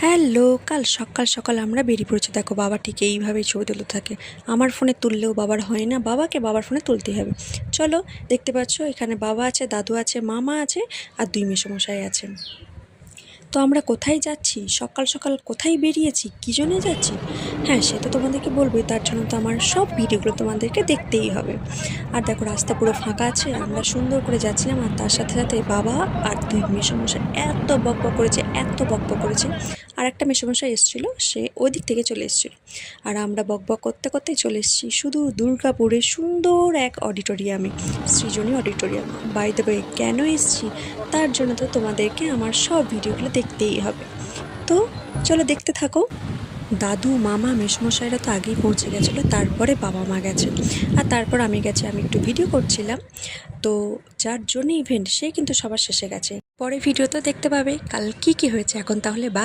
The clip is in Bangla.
হ্যালো, কাল সকাল সকাল আমরা বেরিয়ে পড়েছি। দেখো বাবা ঠিক এইভাবেই ছবি তুলতে থাকে। আমার ফোনে তুললেও বাবার হয় না, বাবাকে বাবার ফোনে তুলতেই হবে। চলো, দেখতে পাচ্ছ এখানে বাবা আছে, দাদু আছে, মামা আছে আর দুই মেসোমশাই আছে। তো আমরা কোথায় যাচ্ছি, সকাল সকাল কোথায় বেরিয়েছি, কী জন্যে যাচ্ছি, হ্যাঁ সে তো তোমাদেরকে বলবোই। তার জন্য তো আমার সব ভিডিওগুলো তোমাদেরকে দেখতেই হবে। আর দেখো রাস্তা পুরো ফাঁকা আছে, আমরা সুন্দর করে যাচ্ছিলাম। আর তার সাথে সাথে বাবা আর দুই মেসোমশাই এত বকবক করেছে, এত বকবক করেছে। আর একটা মেসোমশাই এসেছিলো, সে ওই দিক থেকে চলে এসেছিলো। আর আমরা বকবক করতে করতেই চলে এসেছি শুধু দুর্গাপুরে সুন্দর এক অডিটোরিয়ামে, সৃজনী অডিটোরিয়াম। বাই দ্য ওয়ে, কেন এসেছি তার জন্য তো তোমাদেরকে আমার সব ভিডিওগুলো দেখতেই হবে। তো চলো দেখতে থাকো। দাদু, মামা, মেসমশাইরা তো আগেই পৌঁছে গেছিলো, তারপরে বাবা মা গেছে, আর তারপর আমি গেছি। আমি একটু ভিডিও করছিলাম, তো যার জন্য ইভেন্ট সে কিন্তু সবার শেষে গেছে। পরে ভিডিও তো দেখতে পাবে কাল কি কি হয়েছে। এখন তাহলে